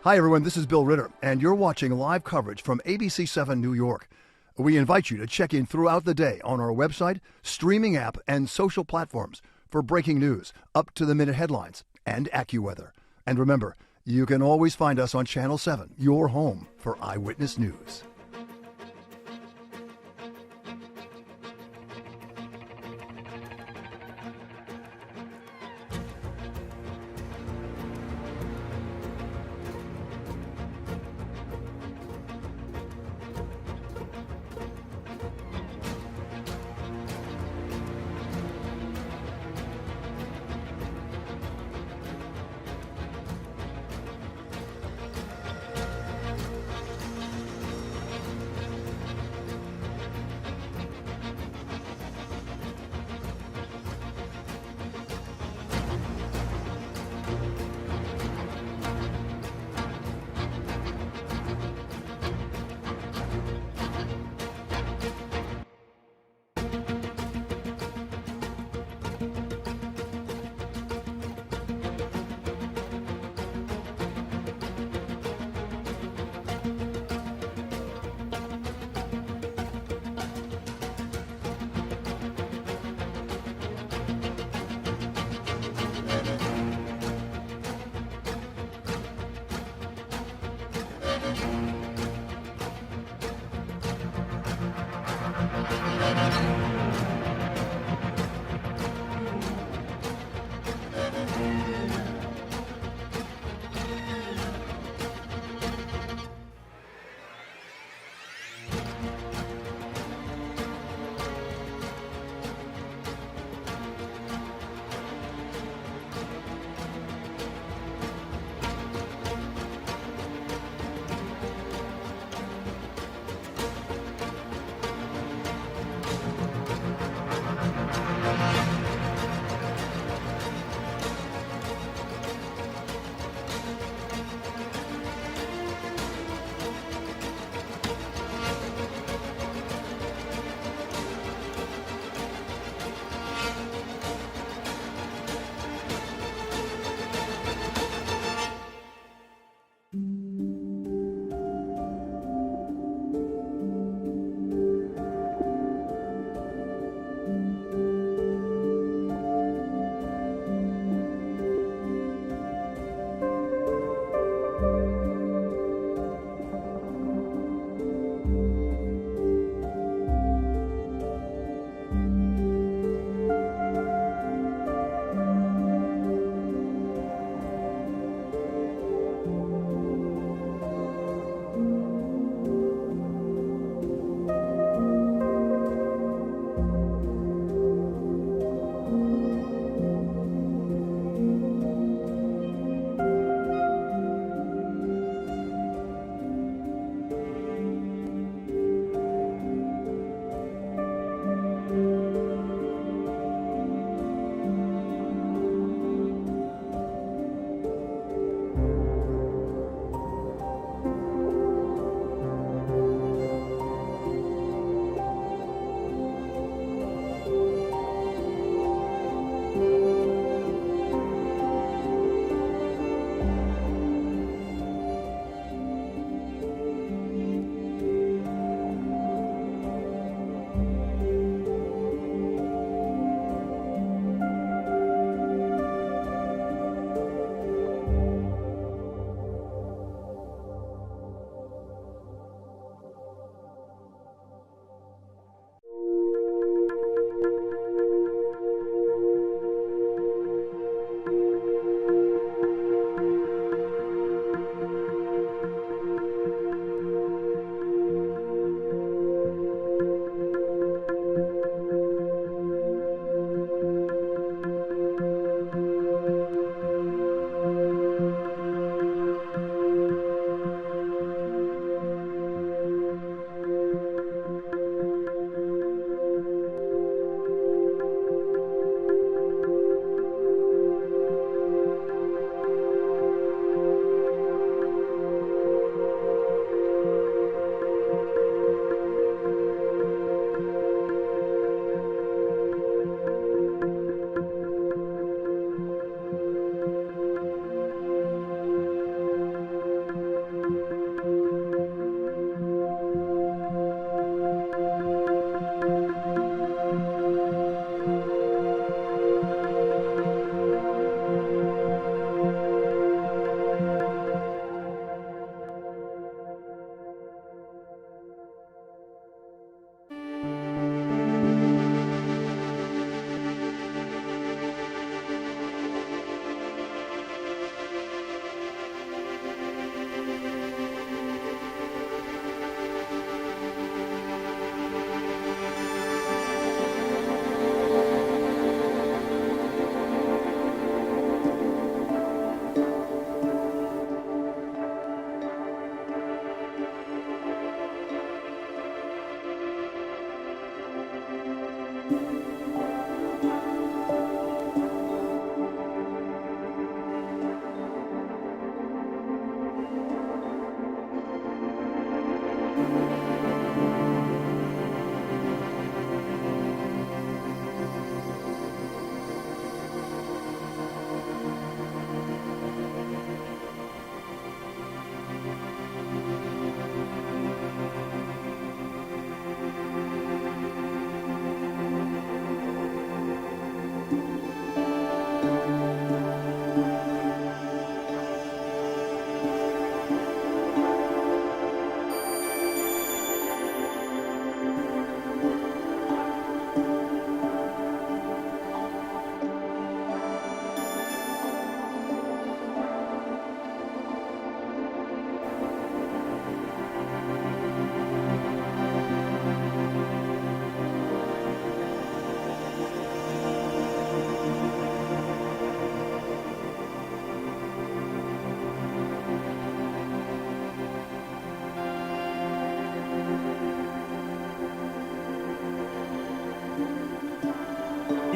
Hi, everyone. This is Bill Ritter, and you're watching live coverage from ABC-7 New York. We invite you to check in throughout the day on our website, streaming app, and social platforms for breaking news, up-to-the-minute headlines, and AccuWeather. And remember, you can always find us on Channel 7, your home for Eyewitness News.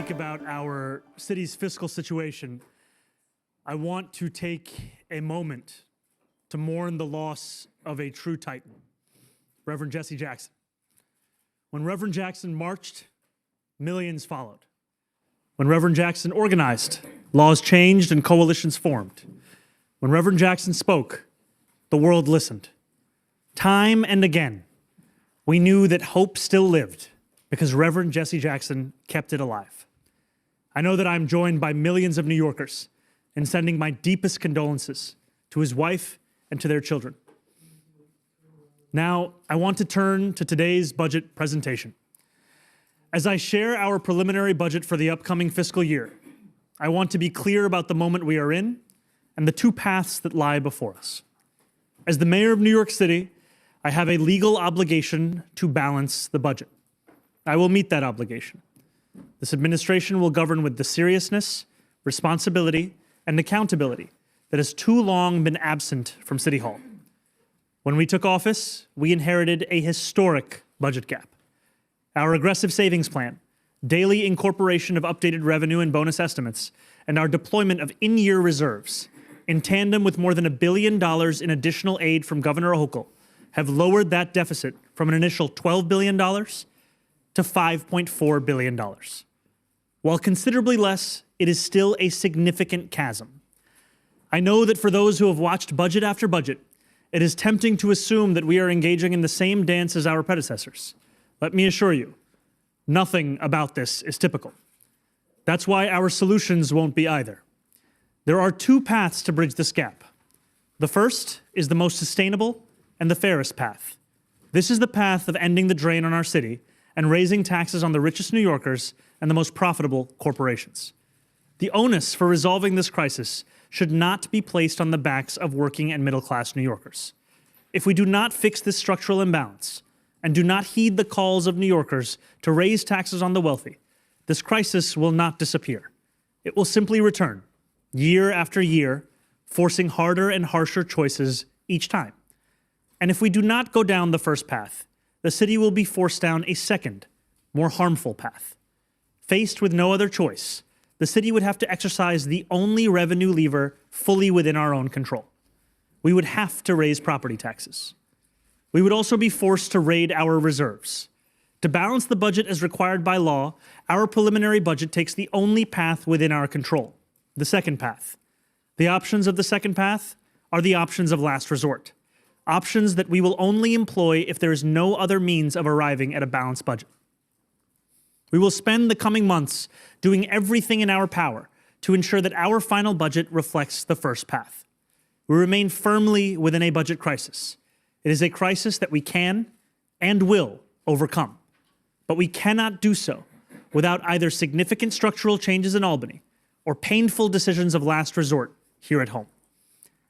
speak about our city's fiscal situation, I want to take a moment to mourn the loss of a true titan, Reverend Jesse Jackson. When Reverend Jackson marched, millions followed. When Reverend Jackson organized, laws changed and coalitions formed. When Reverend Jackson spoke, the world listened. Time and again, we knew that hope still lived because Reverend Jesse Jackson kept it alive. I know that I'm joined by millions of New Yorkers in sending my deepest condolences to his wife and to their children. Now, I want to turn to today's budget presentation. As I share our preliminary budget for the upcoming fiscal year, I want to be clear about the moment we are in and the two paths that lie before us. As the mayor of New York City, I have a legal obligation to balance the budget. I will meet that obligation. This administration will govern with the seriousness, responsibility, and accountability that has too long been absent from City Hall. When we took office, we inherited a historic budget gap. Our aggressive savings plan, daily incorporation of updated revenue and bonus estimates, and our deployment of in-year reserves, in tandem with more than $1 billion in additional aid from Governor Hochul, have lowered that deficit from an initial $12 billion to $5.4 billion. While considerably less, it is still a significant chasm. I know that for those who have watched budget after budget, it is tempting to assume that we are engaging in the same dance as our predecessors. Let me assure you, nothing about this is typical. That's why our solutions won't be either. There are two paths to bridge this gap. The first is the most sustainable and the fairest path. This is the path of ending the drain on our city and raising taxes on the richest New Yorkers and the most profitable corporations. The onus for resolving this crisis should not be placed on the backs of working and middle-class New Yorkers. If we do not fix this structural imbalance and do not heed the calls of New Yorkers to raise taxes on the wealthy, this crisis will not disappear. It will simply return, year after year, forcing harder and harsher choices each time. And if we do not go down the first path, the city will be forced down a second, more harmful path. Faced with no other choice, the city would have to exercise the only revenue lever fully within our own control. We would have to raise property taxes. We would also be forced to raid our reserves. To balance the budget as required by law, our preliminary budget takes the only path within our control, the second path. The options of the second path are the options of last resort, options that we will only employ if there is no other means of arriving at a balanced budget. We will spend the coming months doing everything in our power to ensure that our final budget reflects the first path. We remain firmly within a budget crisis. It is a crisis that we can and will overcome, but we cannot do so without either significant structural changes in Albany or painful decisions of last resort here at home.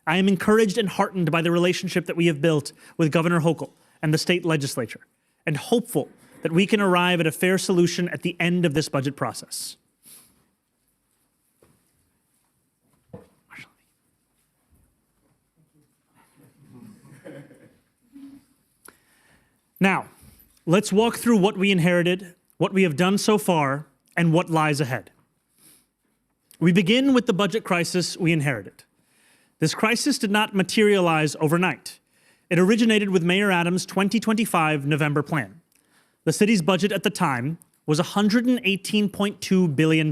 I am encouraged and heartened by the relationship that we have built with Governor Hochul and the state legislature, and hopeful that we can arrive at a fair solution at the end of this budget process. Now, let's walk through what we inherited, what we have done so far, and what lies ahead. We begin with the budget crisis we inherited. This crisis did not materialize overnight. It originated with Mayor Adams' 2025 November plan. The city's budget at the time was $118.2 billion.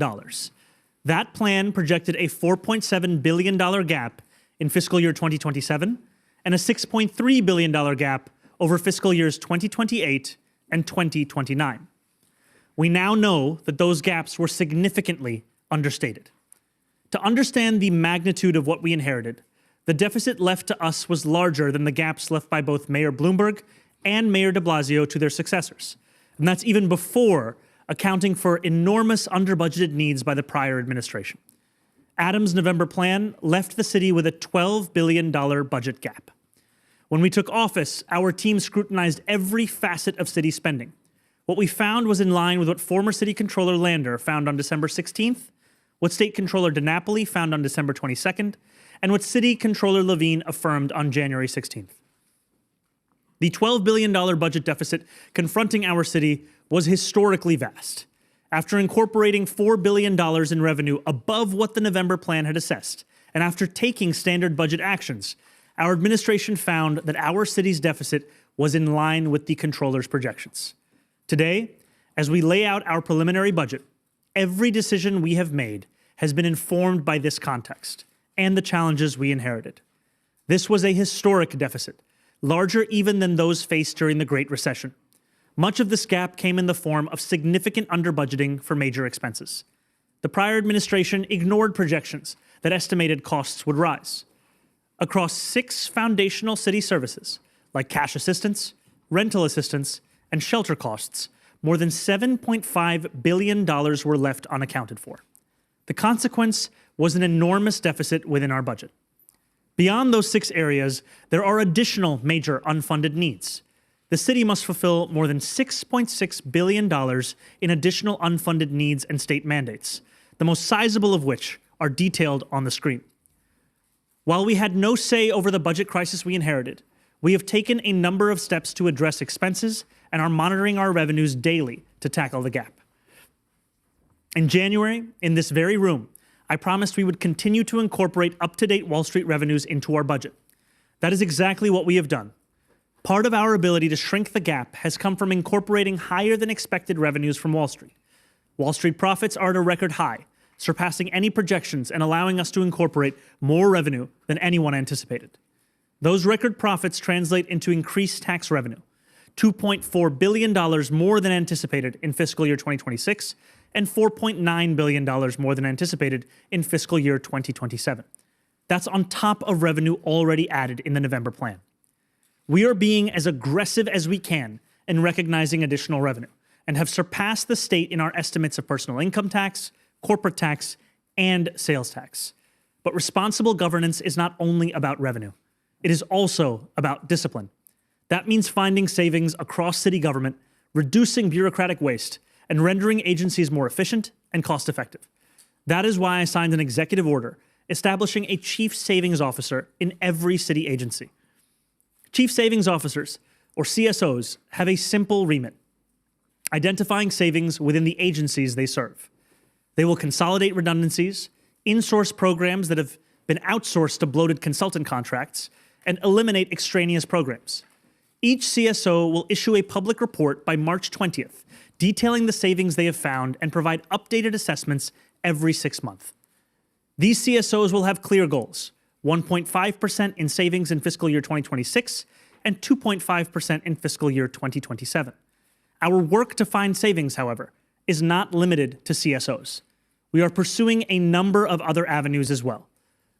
That plan projected a $4.7 billion gap in fiscal year 2027 and a $6.3 billion gap over fiscal years 2028 and 2029. We now know that those gaps were significantly understated. To understand the magnitude of what we inherited, the deficit left to us was larger than the gaps left by both Mayor Bloomberg and Mayor de Blasio to their successors. And that's even before accounting for enormous under-budgeted needs by the prior administration. Adams' November plan left the city with a $12 billion budget gap. When we took office, our team scrutinized every facet of city spending. What we found was in line with what former City Controller Lander found on December 16th, what State Controller DiNapoli found on December 22nd, and what City Controller Levine affirmed on January 16th. The $12 billion budget deficit confronting our city was historically vast. After incorporating $4 billion in revenue above what the November plan had assessed, and after taking standard budget actions, our administration found that our city's deficit was in line with the controller's projections. Today, as we lay out our preliminary budget, every decision we have made has been informed by this context and the challenges we inherited. This was a historic deficit, larger even than those faced during the Great Recession. Much of this gap came in the form of significant under-budgeting for major expenses. The prior administration ignored projections that estimated costs would rise. Across 6 foundational city services, like cash assistance, rental assistance, and shelter costs, more than $7.5 billion were left unaccounted for. The consequence was an enormous deficit within our budget. Beyond those 6 areas, there are additional major unfunded needs. The city must fulfill more than $6.6 billion in additional unfunded needs and state mandates, the most sizable of which are detailed on the screen. While we had no say over the budget crisis we inherited, we have taken a number of steps to address expenses and are monitoring our revenues daily to tackle the gap. In January, in this very room, I promised we would continue to incorporate up-to-date Wall Street revenues into our budget. That is exactly what we have done. Part of our ability to shrink the gap has come from incorporating higher than expected revenues from Wall Street. Wall Street profits are at a record high, surpassing any projections and allowing us to incorporate more revenue than anyone anticipated. Those record profits translate into increased tax revenue, $2.4 billion more than anticipated in fiscal year 2026, and $4.9 billion more than anticipated in fiscal year 2027. That's on top of revenue already added in the November plan. We are being as aggressive as we can in recognizing additional revenue and have surpassed the state in our estimates of personal income tax, corporate tax, and sales tax. But responsible governance is not only about revenue. It is also about discipline. That means finding savings across city government, reducing bureaucratic waste, and rendering agencies more efficient and cost-effective. That is why I signed an executive order establishing a chief savings officer in every city agency. Chief savings officers, or CSOs, have a simple remit: identifying savings within the agencies they serve. They will consolidate redundancies, in-source programs that have been outsourced to bloated consultant contracts, and eliminate extraneous programs. Each CSO will issue a public report by March 20th, detailing the savings they have found and provide updated assessments every 6 months. These CSOs will have clear goals: 1.5% in savings in fiscal year 2026 and 2.5% in fiscal year 2027. Our work to find savings, however, is not limited to CSOs. We are pursuing a number of other avenues as well.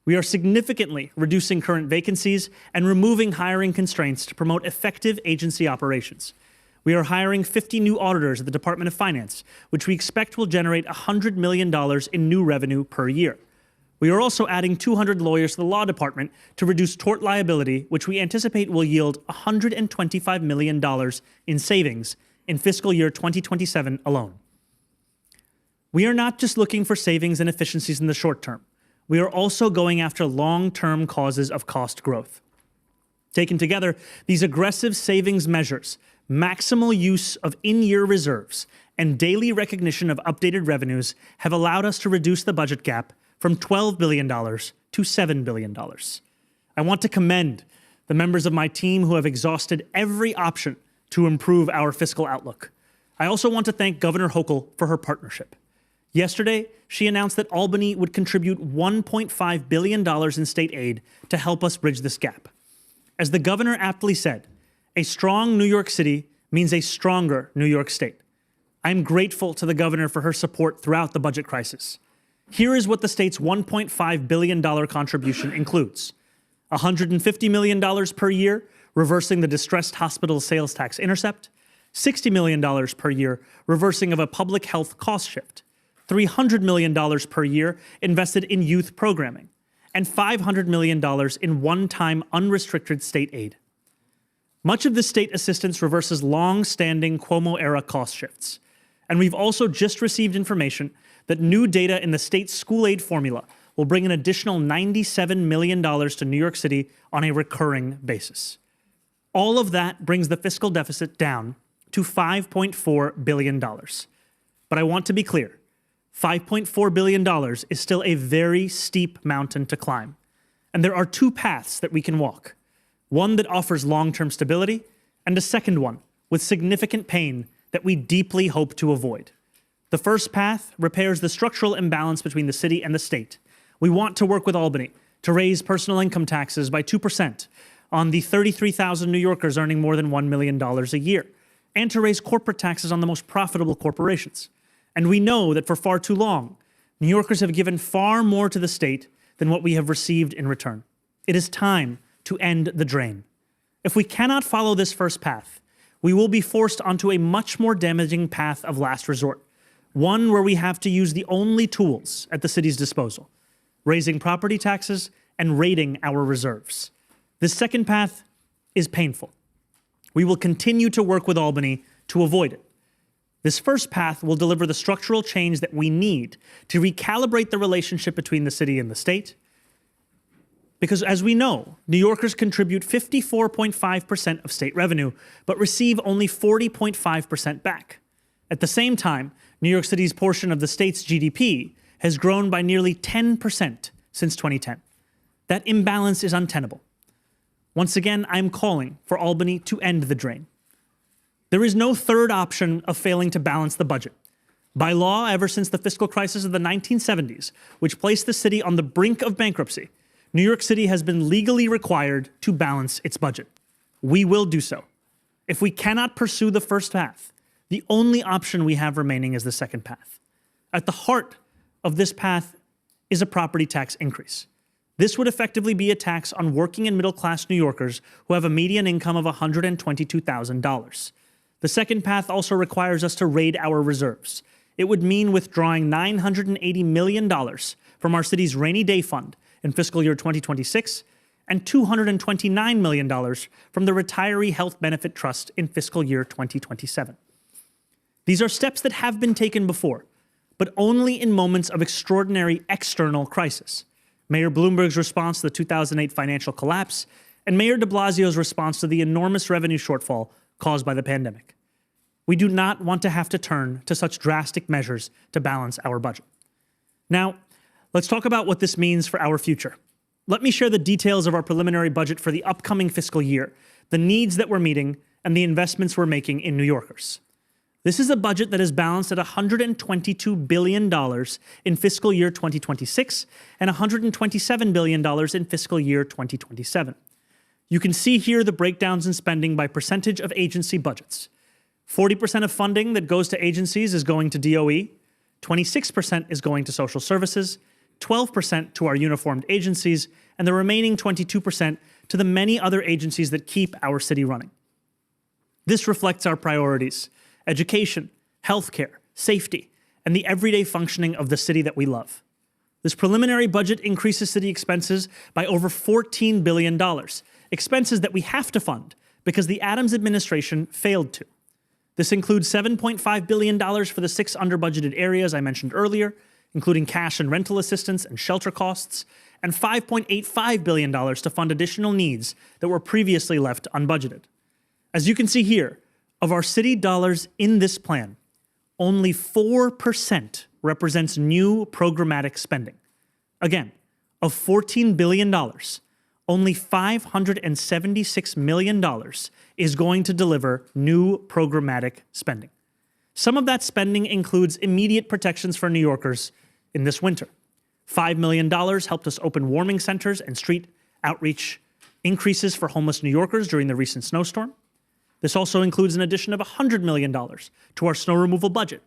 We are significantly reducing current vacancies and removing hiring constraints to promote effective agency operations. We are hiring 50 new auditors at the Department of Finance, which we expect will generate $100 million in new revenue per year. We are also adding 200 lawyers to the law department to reduce tort liability, which we anticipate will yield $125 million in savings in fiscal year 2027 alone. We are not just looking for savings and efficiencies in the short term. We are also going after long-term causes of cost growth. Taken together, these aggressive savings measures, maximal use of in-year reserves, and daily recognition of updated revenues have allowed us to reduce the budget gap from $12 billion to $7 billion. I want to commend the members of my team who have exhausted every option to improve our fiscal outlook. I also want to thank Governor Hochul for her partnership. Yesterday, she announced that Albany would contribute $1.5 billion in state aid to help us bridge this gap. As the governor aptly said, a strong New York City means a stronger New York State. I'm grateful to the governor for her support throughout the budget crisis. Here is what the state's $1.5 billion contribution includes: $150 million per year, reversing the distressed hospital sales tax intercept; $60 million per year, reversing of a public health cost shift; $300 million per year invested in youth programming; and $500 million in one-time unrestricted state aid. Much of this state assistance reverses long-standing Cuomo-era cost shifts. And we've also just received information that new data in the state's school aid formula will bring an additional $97 million to New York City on a recurring basis. All of that brings the fiscal deficit down to $5.4 billion. But I want to be clear, $5.4 billion is still a very steep mountain to climb. And there are two paths that we can walk. One that offers long-term stability, and a second one with significant pain that we deeply hope to avoid. The first path repairs the structural imbalance between the city and the state. We want to work with Albany to raise personal income taxes by 2% on the 33,000 New Yorkers earning more than $1 million a year, and to raise corporate taxes on the most profitable corporations. And we know that for far too long, New Yorkers have given far more to the state than what we have received in return. It is time to end the drain. If we cannot follow this first path, we will be forced onto a much more damaging path of last resort, one where we have to use the only tools at the city's disposal, raising property taxes and raiding our reserves. This second path is painful. We will continue to work with Albany to avoid it. This first path will deliver the structural change that we need to recalibrate the relationship between the city and the state. Because as we know, New Yorkers contribute 54.5% of state revenue, but receive only 40.5% back. At the same time, New York City's portion of the state's GDP has grown by nearly 10% since 2010. That imbalance is untenable. Once again, I'm calling for Albany to end the drain. There is no third option of failing to balance the budget. By law, ever since the fiscal crisis of the 1970s, which placed the city on the brink of bankruptcy, New York City has been legally required to balance its budget. We will do so. If we cannot pursue the first path, the only option we have remaining is the second path. At the heart of this path is a property tax increase. This would effectively be a tax on working and middle-class New Yorkers who have a median income of $122,000. The second path also requires us to raid our reserves. It would mean withdrawing $980 million from our city's rainy day fund in fiscal year 2026 and $229 million from the Retiree Health Benefit Trust in fiscal year 2027. These are steps that have been taken before, but only in moments of extraordinary external crisis. Mayor Bloomberg's response to the 2008 financial collapse, and Mayor de Blasio's response to the enormous revenue shortfall caused by the pandemic. We do not want to have to turn to such drastic measures to balance our budget. Now, let's talk about what this means for our future. Let me share the details of our preliminary budget for the upcoming fiscal year, the needs that we're meeting, and the investments we're making in New Yorkers. This is a budget that is balanced at $122 billion in fiscal year 2026 and $127 billion in fiscal year 2027. You can see here the breakdowns in spending by percentage of agency budgets. 40% of funding that goes to agencies is going to DOE, 26% is going to social services, 12% to our uniformed agencies, and the remaining 22% to the many other agencies that keep our city running. This reflects our priorities: education, healthcare, safety, and the everyday functioning of the city that we love. This preliminary budget increases city expenses by over $14 billion, expenses that we have to fund because the Adams administration failed to. This includes $7.5 billion for the 6 under-budgeted areas I mentioned earlier, including cash and rental assistance and shelter costs, and $5.85 billion to fund additional needs that were previously left unbudgeted. As you can see here, of our city dollars in this plan, only 4% represents new programmatic spending. Again, of $14 billion, only $576 million is going to deliver new programmatic spending. Some of that spending includes immediate protections for New Yorkers in this winter. $5 million helped us open warming centers and street outreach increases for homeless New Yorkers during the recent snowstorm. This also includes an addition of $100 million to our snow removal budget.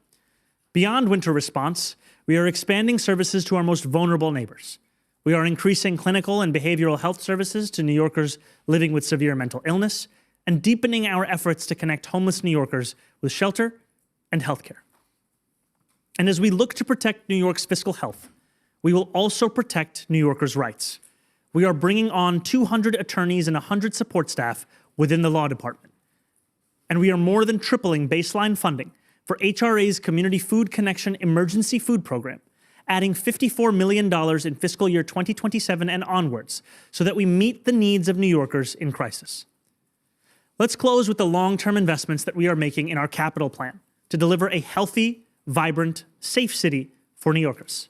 Beyond winter response, we are expanding services to our most vulnerable neighbors. We are increasing clinical and behavioral health services to New Yorkers living with severe mental illness and deepening our efforts to connect homeless New Yorkers with shelter and healthcare. And as we look to protect New York's fiscal health, we will also protect New Yorkers' rights. We are bringing on 200 attorneys and 100 support staff within the law department. And we are more than tripling baseline funding for HRA's Community Food Connection Emergency Food Program, adding $54 million in fiscal year 2027 and onwards so that we meet the needs of New Yorkers in crisis. Let's close with the long-term investments that we are making in our capital plan to deliver a healthy, vibrant, safe city for New Yorkers.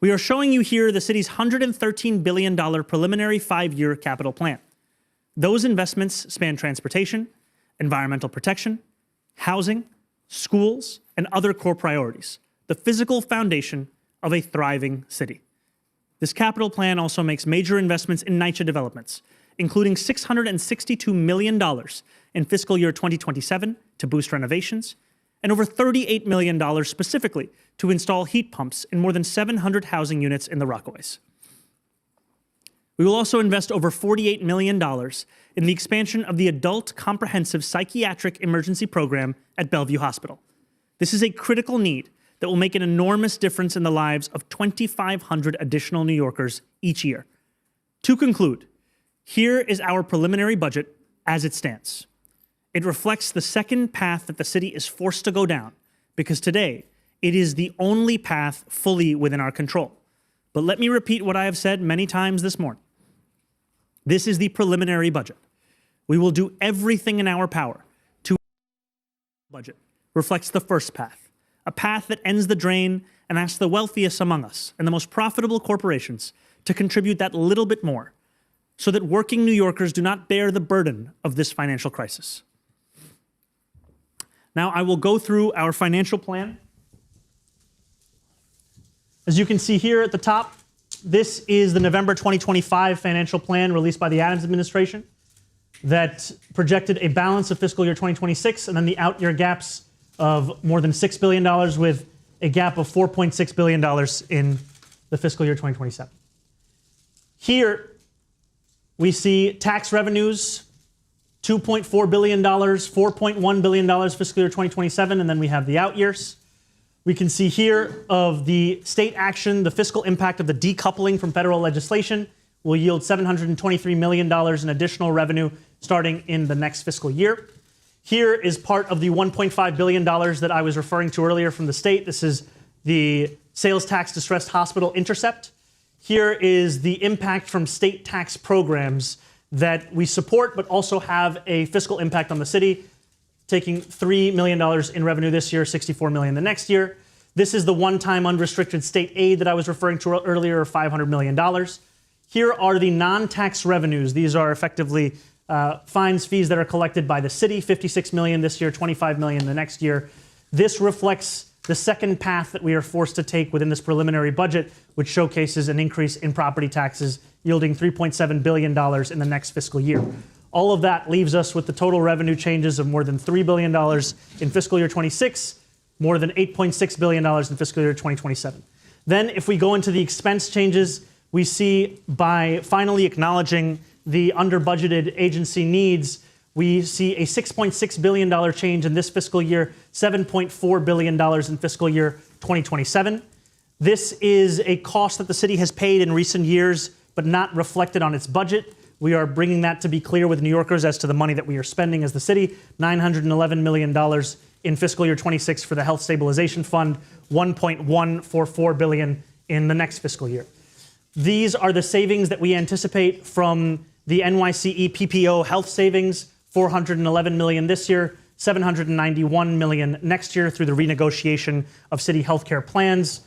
We are showing you here the city's $113 billion preliminary 5-year capital plan. Those investments span transportation, environmental protection, housing, schools, and other core priorities, the physical foundation of a thriving city. This capital plan also makes major investments in NYCHA developments, including $662 million in fiscal year 2027 to boost renovations, and over $38 million specifically to install heat pumps in more than 700 housing units in the Rockaways. We will also invest over $48 million in the expansion of the Adult Comprehensive Psychiatric Emergency Program at Bellevue Hospital. This is a critical need that will make an enormous difference in the lives of 2,500 additional New Yorkers each year. To conclude, here is our preliminary budget as it stands. It reflects the second path that the city is forced to go down, because today it is the only path fully within our control. But let me repeat what I have said many times this morning. This is the preliminary budget. We will do everything in our power to budget reflects the first path, a path that ends the drain and asks the wealthiest among us and the most profitable corporations to contribute that little bit more so that working New Yorkers do not bear the burden of this financial crisis. Now I will go through our financial plan. As you can see here at the top, this is the November 2025 financial plan released by the Adams administration that projected a balance of fiscal year 2026 and then the out-year gaps of more than $6 billion with a gap of $4.6 billion in the fiscal year 2027. Here we see tax revenues, $2.4 billion, $4.1 billion fiscal year 2027, and then we have the out years. We can see here of the state action, the fiscal impact of the decoupling from federal legislation will yield $723 million in additional revenue starting in the next fiscal year. Here is part of the $1.5 billion that I was referring to earlier from the state. This is the sales tax distressed hospital intercept. Here is the impact from state tax programs that we support but also have a fiscal impact on the city, taking $3 million in revenue this year, $64 million the next year. This is the one-time unrestricted state aid that I was referring to earlier, $500 million. Here are the non-tax revenues. These are effectively fines, fees that are collected by the city, $56 million this year, $25 million the next year. This reflects the second path that we are forced to take within this preliminary budget, which showcases an increase in property taxes, yielding $3.7 billion in the next fiscal year. All of that leaves us with the total revenue changes of more than $3 billion in fiscal year 26, more than $8.6 billion in fiscal year 2027. Then if we go into the expense changes, we see by finally acknowledging the under-budgeted agency needs, we see a $6.6 billion change in this fiscal year, $7.4 billion in fiscal year 2027. This is a cost that the city has paid in recent years, but not reflected on its budget. We are bringing that to be clear with New Yorkers as to the money that we are spending as the city, $911 million in fiscal year 26 for the Health Stabilization Fund, $1.144 billion in the next fiscal year. These are the savings that we anticipate from the NYC PPO health savings, $411 million this year, $791 million next year through the renegotiation of city healthcare plans.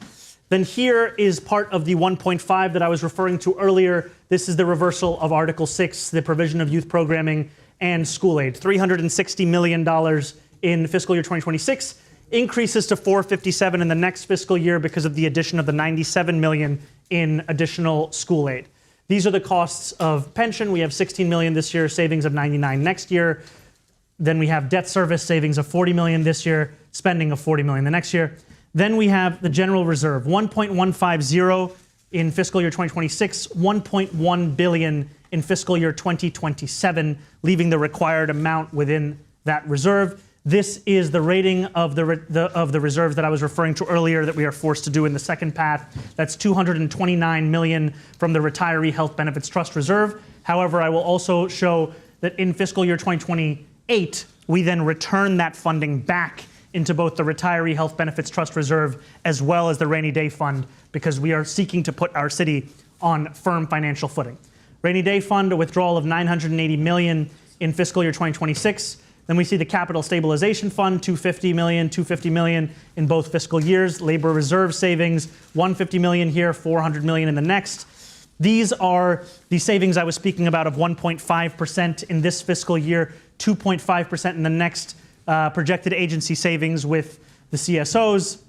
Then here is part of the 1.5 that I was referring to earlier. This is the reversal of Article 6, the provision of youth programming and school aid. $360 million in fiscal year 2026, increases to $457 in the next fiscal year because of the addition of the $97 million in additional school aid. These are the costs of pension. We have $16 million this year, savings of $99 next year. Then we have debt service savings of $40 million this year, spending of $40 million the next year. Then we have the general reserve, 1.150 in fiscal year 2026, 1.1 billion in fiscal year 2027, leaving the required amount within that reserve. This is the rating of the reserves that I was referring to earlier that we are forced to do in the second path. That's $229 million from the Retiree Health Benefits Trust Reserve. However, I will also show that in fiscal year 2028, we then return that funding back into both the Retiree Health Benefits Trust Reserve as well as the Rainy Day Fund, because we are seeking to put our city on firm financial footing. Rainy Day Fund, a withdrawal of $980 million in fiscal year 2026, Then we see the Capital Stabilization Fund, $250 million in both fiscal years. Labor reserve savings, $150 million here, $400 million in the next. These are the savings I was speaking about of 1.5% in this fiscal year, 2.5% in the next projected agency savings with the CSOs.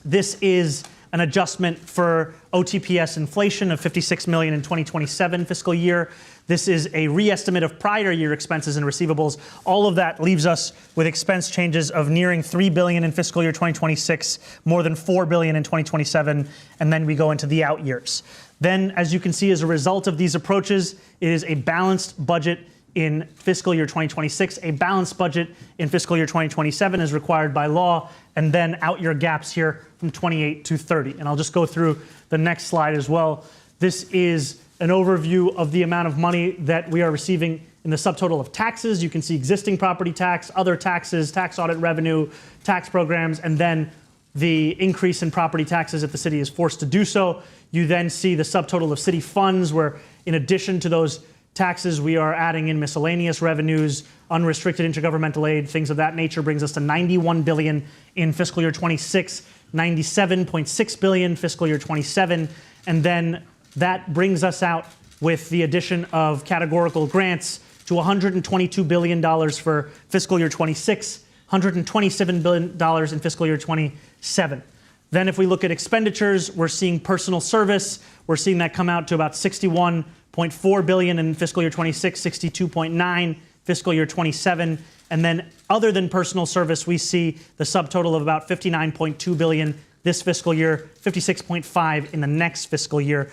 This is an adjustment for OTPS inflation of $56 million in 2027 fiscal year. This is a reestimate of prior year expenses and receivables. All of that leaves us with expense changes of nearing $3 billion in fiscal year 2026, more than $4 billion in 2027, and then we go into the out years. Then, as you can see, as a result of these approaches, it is a balanced budget in fiscal year 2026, a balanced budget in fiscal year 2027 as required by law, and then out year gaps here from 28 to 30. And I'll just go through the next slide as well. This is an overview of the amount of money that we are receiving in the subtotal of taxes. You can see existing property tax, other taxes, tax audit revenue, tax programs, and then the increase in property taxes if the city is forced to do so. You then see the subtotal of city funds, where in addition to those taxes, we are adding in miscellaneous revenues, unrestricted intergovernmental aid, things of that nature, brings us to $91 billion in fiscal year 26, $97.6 billion fiscal year 27, and then that brings us out with the addition of categorical grants to $122 billion for fiscal year 26, $127 billion in fiscal year 27. Then if we look at expenditures, we're seeing personal service. We're seeing that come out to about $61.4 billion in fiscal year 26, $62.9 fiscal year 27. And then other than personal service, we see the subtotal of about $59.2 billion this fiscal year, $56.5 in the next fiscal year.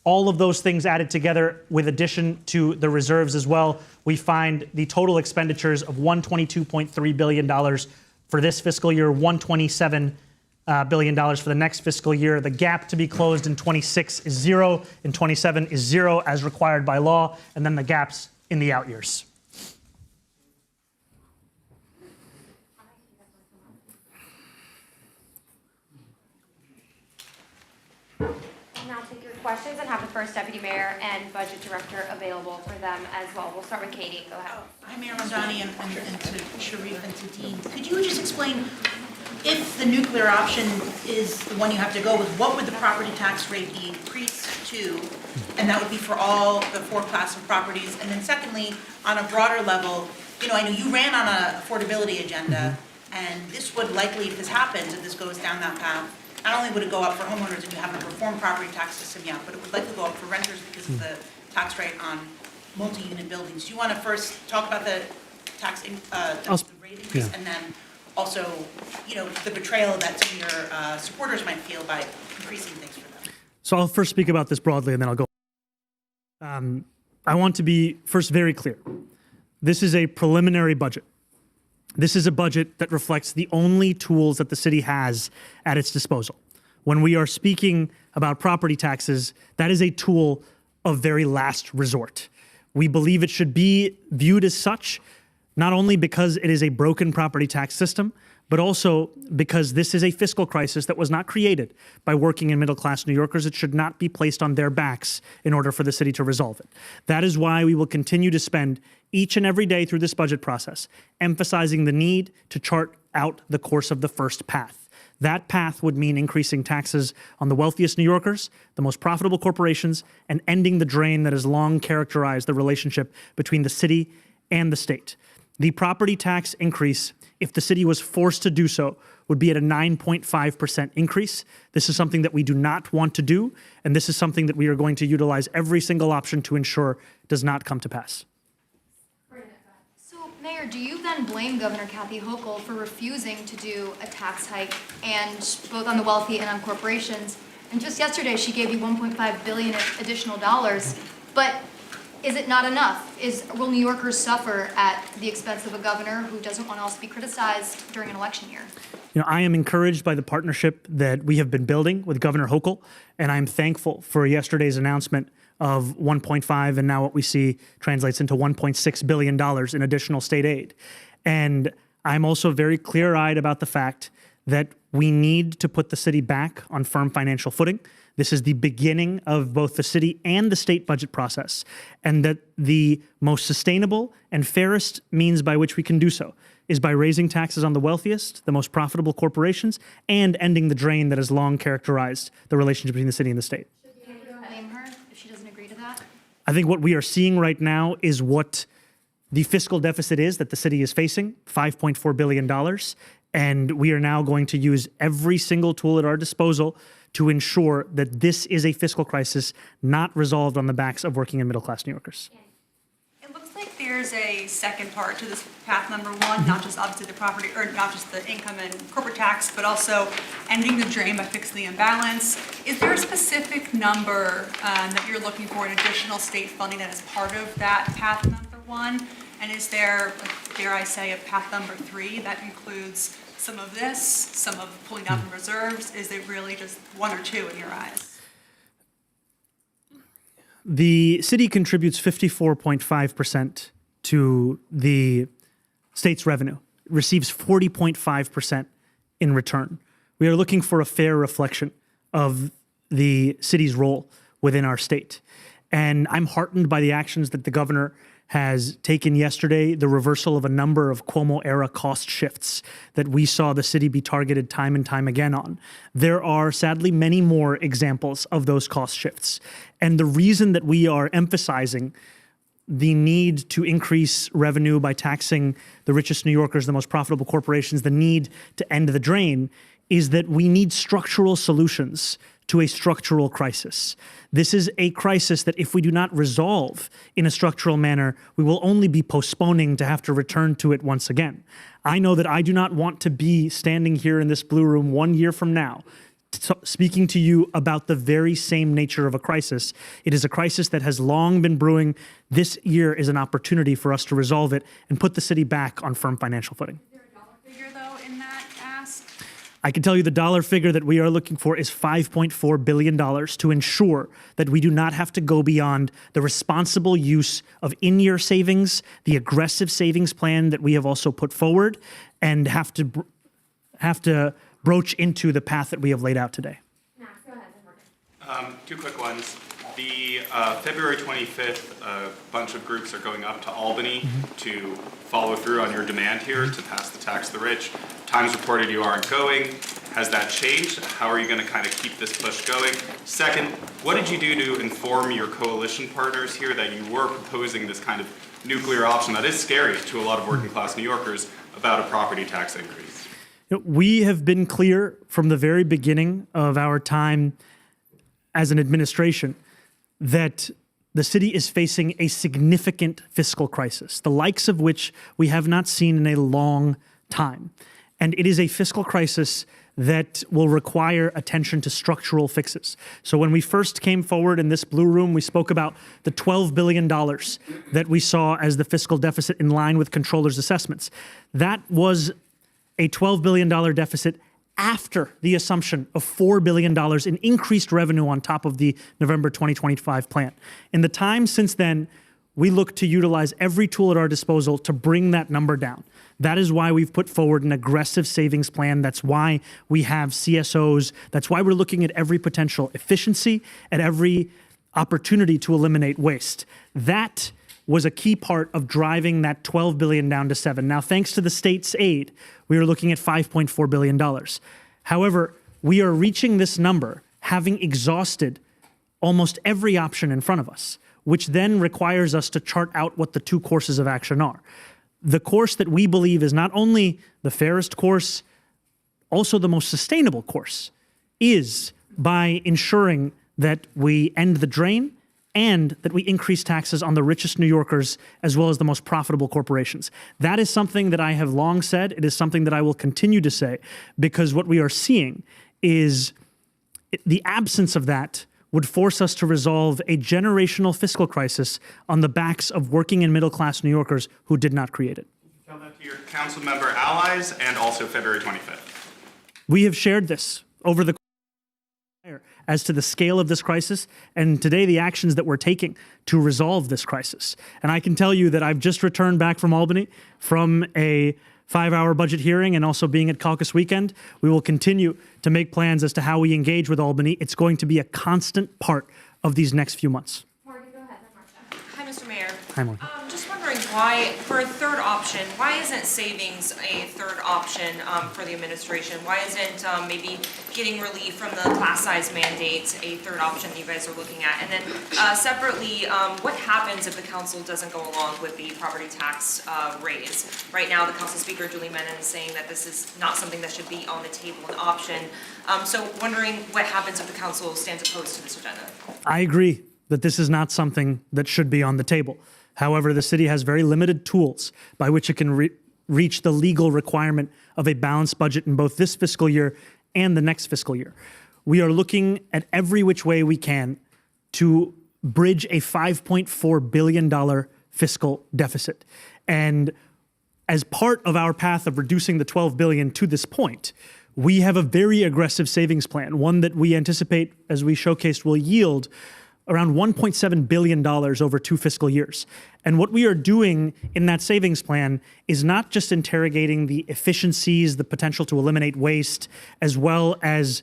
All of those things added together with addition to the reserves as well, we find the total expenditures of $122.3 billion for this fiscal year, $127 billion for the next fiscal year. The gap to be closed in 26 is 0, in 27 is 0 as required by law, and then the gaps in the out years. I'll now take your questions and have the first Deputy Mayor and Budget Director available for them as well. We'll start with Katie. Go ahead. Hi, Mayor Mamdani, and to Sharif and to Dean. Could you just explain, if the nuclear option is the one you have to go with, what would the property tax rate be increased to? And that would be for all the 4 classes of properties. And then secondly, on a broader level, I know you ran on an affordability agenda, and this would likely, if this happens, if this goes down that path, not only would it go up for homeowners if you haven't reformed property tax system yet, but it would likely go up for renters because of the tax rate on multi-unit buildings. Do you want to first talk about the tax, the rate increase, and then also, the betrayal that some of your supporters might feel by increasing things for them? So I'll first speak about this broadly, and then I'll go. I want to be first very clear. This is a preliminary budget. This is a budget that reflects the only tools that the city has at its disposal. When we are speaking about property taxes, that is a tool of very last resort. We believe it should be viewed as such, not only because it is a broken property tax system, but also because this is a fiscal crisis that was not created by working and middle-class New Yorkers. It should not be placed on their backs in order for the city to resolve it. That is why we will continue to spend each and every day through this budget process, emphasizing the need to chart out the course of the first path. That path would mean increasing taxes on the wealthiest New Yorkers, the most profitable corporations, and ending the drain that has long characterized the relationship between the city and the state. The property tax increase, if the city was forced to do so, would be at a 9.5% increase. This is something that we do not want to do, and this is something that we are going to utilize every single option to ensure does not come to pass. So, Mayor, do you then blame Governor Kathy Hochul for refusing to do a tax hike, and both on the wealthy and on corporations? And just yesterday, she gave you $1.5 billion additional dollars, but is it not enough? Will New Yorkers suffer at the expense of a governor who doesn't want to also be criticized during an election year? I am encouraged by the partnership that we have been building with Governor Hochul, and I'm thankful for yesterday's announcement of 1.5, and now what we see translates into $1.6 billion in additional state aid. And I'm also very clear-eyed about the fact that we need to put the city back on firm financial footing. This is the beginning of both the city and the state budget process, and that the most sustainable and fairest means by which we can do so is by raising taxes on the wealthiest, the most profitable corporations, and ending the drain that has long characterized the relationship between the city and the state. Can you blame her if she doesn't agree to that? I think what we are seeing right now is what the fiscal deficit is that the city is facing, $5.4 billion. And we are now going to use every single tool at our disposal to ensure that this is a fiscal crisis not resolved on the backs of working and middle-class New Yorkers. It looks like there's a second part to this path number one, not just obviously the property, or not just the income and corporate tax, but also ending the drain by fixing the imbalance. Is there a specific number that you're looking for in additional state funding that is part of that path number one? And is there, dare I say, a path number three that includes some of this, some of pulling down from reserves? Is it really just one or two in your eyes? The city contributes 54.5% to the state's revenue, receives 40.5% in return. We are looking for a fair reflection of the city's role within our state. And I'm heartened by the actions that the governor has taken yesterday, the reversal of a number of Cuomo-era cost shifts that we saw the city be targeted time and time again on. There are sadly many more examples of those cost shifts. And the reason that we are emphasizing the need to increase revenue by taxing the richest New Yorkers, the most profitable corporations, the need to end the drain, is that we need structural solutions to a structural crisis. This is a crisis that if we do not resolve in a structural manner, we will only be postponing to have to return to it once again. I know that I do not want to be standing here in this blue room 1 year from now speaking to you about the very same nature of a crisis. It is a crisis that has long been brewing. This year is an opportunity for us to resolve it and put the city back on firm financial footing. Is there a dollar figure, though, in that ask? I can tell you the dollar figure that we are looking for is $5.4 billion to ensure that we do not have to go beyond the responsible use of in-year savings, the aggressive savings plan that we have also put forward, and have to broach into the path that we have laid out today. Two quick ones. The February 25th, a bunch of groups are going up to Albany to follow through on your demand here to pass the tax to the rich. Times reported you aren't going. Has that changed? How are you going to kind of keep this push going? Second, what did you do to inform your coalition partners here that you were proposing this kind of nuclear option that is scary to a lot of working class New Yorkers about a property tax increase? We have been clear from the very beginning of our time as an administration that the city is facing a significant fiscal crisis, the likes of which we have not seen in a long time. And it is a fiscal crisis that will require attention to structural fixes. So when we first came forward in this blue room, we spoke about the $12 billion that we saw as the fiscal deficit in line with controllers' assessments. That was a $12 billion deficit after the assumption of $4 billion in increased revenue on top of the November 2025 plan. In the time since then, we look to utilize every tool at our disposal to bring that number down. That is why we've put forward an aggressive savings plan. That's why we have CSOs. That's why we're looking at every potential efficiency, at every opportunity to eliminate waste. That was a key part of driving that $12 billion down to $7 billion. Now, thanks to the state's aid, we are looking at $5.4 billion. However, we are reaching this number having exhausted almost every option in front of us, which then requires us to chart out what the two courses of action are. The course that we believe is not only the fairest course, also the most sustainable course, is by ensuring that we end the drain and that we increase taxes on the richest New Yorkers as well as the most profitable corporations. That is something that I have long said. It is something that I will continue to say, because what we are seeing is the absence of that would force us to resolve a generational fiscal crisis on the backs of working and middle-class New Yorkers who did not create it. Tell that to your council member allies and also February 25th. We have shared this over the as to the scale of this crisis, and today the actions that we're taking to resolve this crisis. And I can tell you that I've just returned back from Albany from a 5-hour budget hearing and also being at caucus weekend, we will continue to make plans as to how we engage with Albany. It's going to be a constant part of these next few months. Morgan, go ahead, then Marcia. Hi, Mr. Mayor. Hi, Morgan. Just wondering why, for a third option, why isn't savings a third option for the administration? Why isn't maybe getting relief from the class size mandates a third option that you guys are looking at? And then separately, what happens if the council doesn't go along with the property tax raise? Right now, the council speaker, Julie Menon, is saying that this is not something that should be on the table, an option. So wondering what happens if the council stands opposed to this agenda? I agree that this is not something that should be on the table. However, the city has very limited tools by which it can reach the legal requirement of a balanced budget in both this fiscal year and the next fiscal year. We are looking at every which way we can to bridge a $5.4 billion fiscal deficit. And as part of our path of reducing the $12 billion to this point, we have a very aggressive savings plan, one that we anticipate, as we showcased, will yield around $1.7 billion over 2 fiscal years. And what we are doing in that savings plan is not just interrogating the efficiencies, the potential to eliminate waste, as well as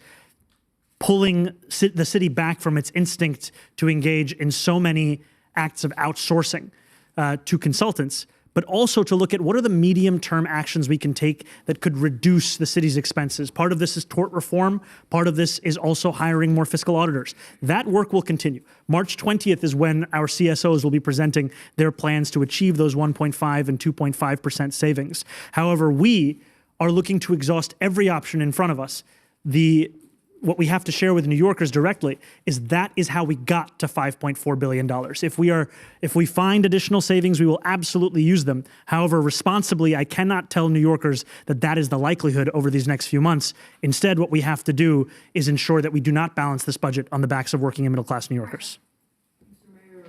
pulling the city back from its instinct to engage in so many acts of outsourcing to consultants, but also to look at what are the medium-term actions we can take that could reduce the city's expenses. Part of this is tort reform. Part of this is also hiring more fiscal auditors. That work will continue. March 20th is when our CSOs will be presenting their plans to achieve those 1.5 and 2.5% savings. However, we are looking to exhaust every option in front of us. What we have to share with New Yorkers directly is that is how we got to $5.4 billion. If we find additional savings, we will absolutely use them. However, responsibly, I cannot tell New Yorkers that that is the likelihood over these next few months. Instead, what we have to do is ensure that we do not balance this budget on the backs of working and middle-class New Yorkers. Mr. Mayor,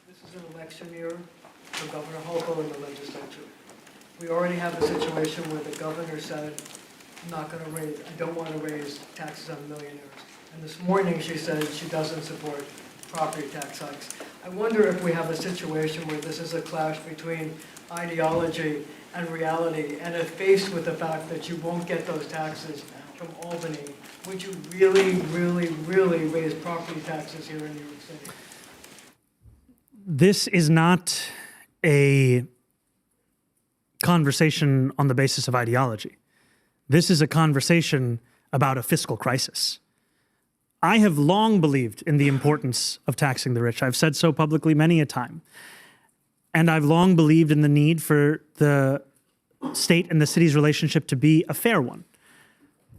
this is an election year for Governor Hochul and the legislature. We already have a situation where the governor said, I don't want to raise taxes on millionaires. And this morning she said she doesn't support property tax hikes. I wonder if we have a situation where this is a clash between ideology and reality, and if faced with the fact that you won't get those taxes from Albany, would you really, really, really raise property taxes here in New York City? This is not a conversation on the basis of ideology. This is a conversation about a fiscal crisis. I have long believed in the importance of taxing the rich. I've said so publicly many a time. And I've long believed in the need for the state and the city's relationship to be a fair one.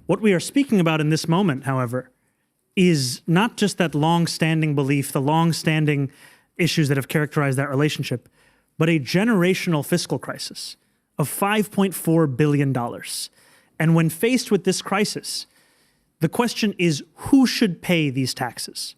What we are speaking about in this moment, however, is not just that long-standing belief, the long-standing issues that have characterized that relationship, but a generational fiscal crisis of $5.4 billion. And when faced with this crisis, the question is who should pay these taxes?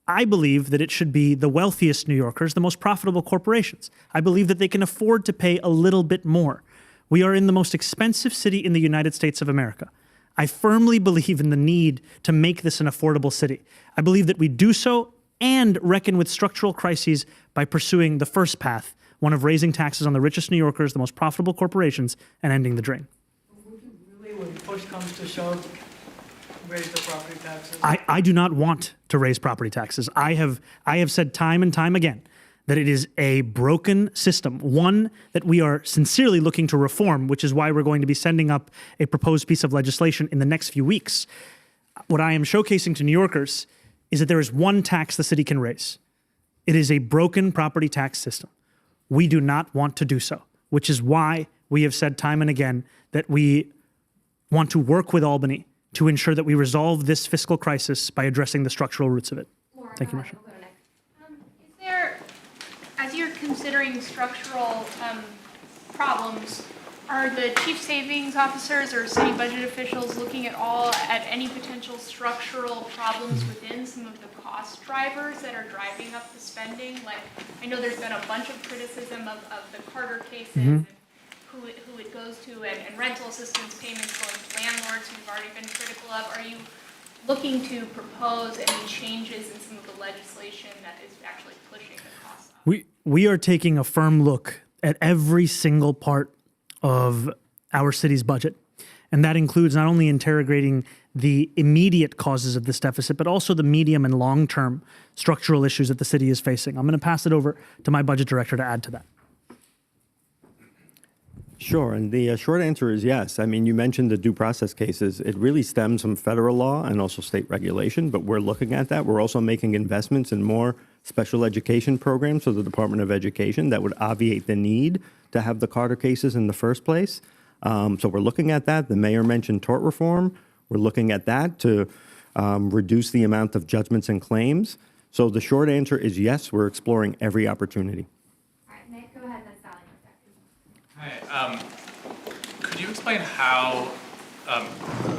I believe that it should be the wealthiest New Yorkers, the most profitable corporations. I believe that they can afford to pay a little bit more. We are in the most expensive city in the United States of America. I firmly believe in the need to make this an affordable city. I believe that we do so and reckon with structural crises by pursuing the first path, one of raising taxes on the richest New Yorkers, the most profitable corporations, and ending the drain. When push comes to shove, raise the property taxes? I do not want to raise property taxes. I have said time and time again that it is a broken system, one that we are sincerely looking to reform, which is why we're going to be sending up a proposed piece of legislation in the next few weeks. What I am showcasing to New Yorkers is that there is one tax the city can raise. It is a broken property tax system. We do not want to do so, which is why we have said time and again that we want to work with Albany to ensure that we resolve this fiscal crisis by addressing the structural roots of it. Thank you, Marcia. Is there, as you're considering structural problems, are the chief savings officers or city budget officials looking at any potential structural problems within some of the cost drivers that are driving up the spending? Like, I know there's been a bunch of criticism of the Carter cases, and who it goes to, and rental assistance payments going to landlords who've already been critical of. Are you looking to propose any changes in some of the legislation that is actually pushing the costs up? We are taking a firm look at every single part of our city's budget. And that includes not only interrogating the immediate causes of this deficit, but also the medium and long-term structural issues that the city is facing. I'm going to pass it over to my budget director to add to that. Sure, and the short answer is yes. I mean, you mentioned the due process cases. It really stems from federal law and also state regulation, but we're looking at that. We're also making investments in more special education programs for the Department of Education that would obviate the need to have the Carter cases in the first place. So we're looking at that. The mayor mentioned tort reform. We're looking at that to reduce the amount of judgments and claims. So the short answer is yes, we're exploring every opportunity. All right, Nick, go ahead, then Sally. Hi, could you explain how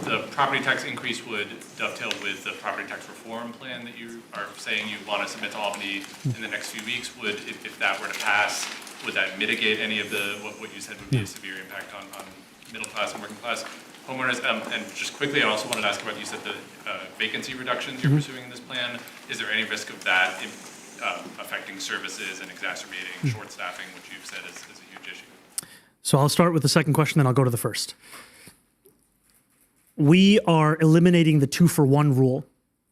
the property tax increase would dovetail with the property tax reform plan that you are saying you want to submit to Albany in the next few weeks? Would, if that were to pass, would that mitigate any of the, what you said would be a severe impact on middle class and working class homeowners? And just quickly, I also wanted to ask about, you said the vacancy reductions you're pursuing in this plan. Is there any risk of that affecting services and exacerbating short staffing, which you've said is a huge issue? So I'll start with the second question, then I'll go to the first. We are eliminating the 2-for-1 rule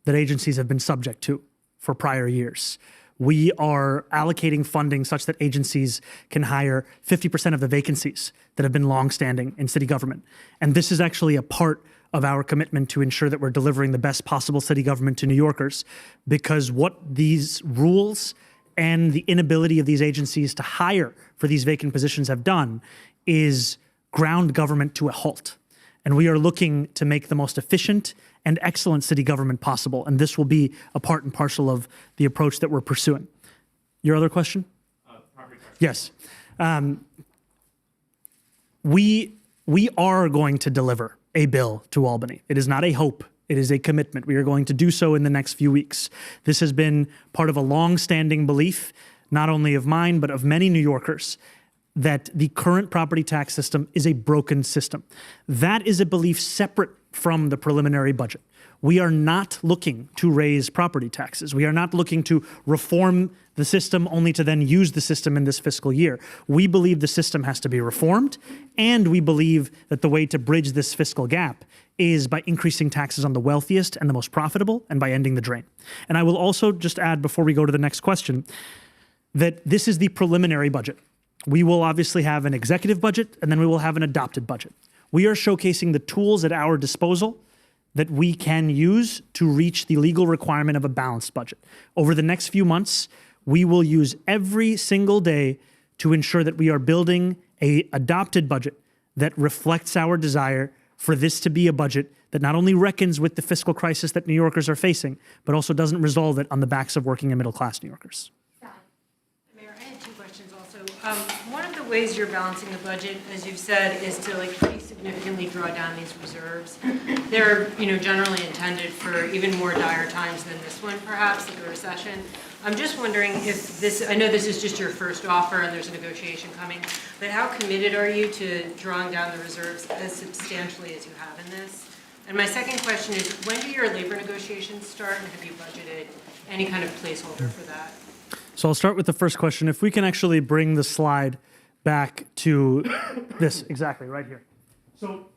that agencies have been subject to for prior years. We are allocating funding such that agencies can hire 50% of the vacancies that have been longstanding in city government. And this is actually a part of our commitment to ensure that we're delivering the best possible city government to New Yorkers, because what these rules and the inability of these agencies to hire for these vacant positions have done is ground government to a halt. And we are looking to make the most efficient and excellent city government possible. And this will be a part and parcel of the approach that we're pursuing. Your other question? Yes. We are going to deliver a bill to Albany. It is not a hope. It is a commitment. We are going to do so in the next few weeks. This has been part of a long-standing belief, not only of mine, but of many New Yorkers, that the current property tax system is a broken system. That is a belief separate from the preliminary budget. We are not looking to raise property taxes. We are not looking to reform the system only to then use the system in this fiscal year. We believe the system has to be reformed, and we believe that the way to bridge this fiscal gap is by increasing taxes on the wealthiest and the most profitable, and by ending the drain. And I will also just add, before we go to the next question, that this is the preliminary budget. We will obviously have an executive budget, and then we will have an adopted budget. We are showcasing the tools at our disposal that we can use to reach the legal requirement of a balanced budget. Over the next few months, we will use every single day to ensure that we are building an adopted budget that reflects our desire for this to be a budget that not only reckons with the fiscal crisis that New Yorkers are facing, but also doesn't resolve it on the backs of working and middle-class New Yorkers. Mayor, I had two questions also. One of the ways you're balancing the budget, as you've said, is to pretty significantly draw down these reserves. They're generally intended for even more dire times than this one, perhaps, like a recession. I'm just wondering if this, I know this is just your first offer and there's a negotiation coming, but how committed are you to drawing down the reserves as substantially as you have in this? And my second question is, when do your labor negotiations start, and have you budgeted any kind of placeholder for that? So I'll start with the first question. If we can actually bring the slide back to this, exactly, right here. So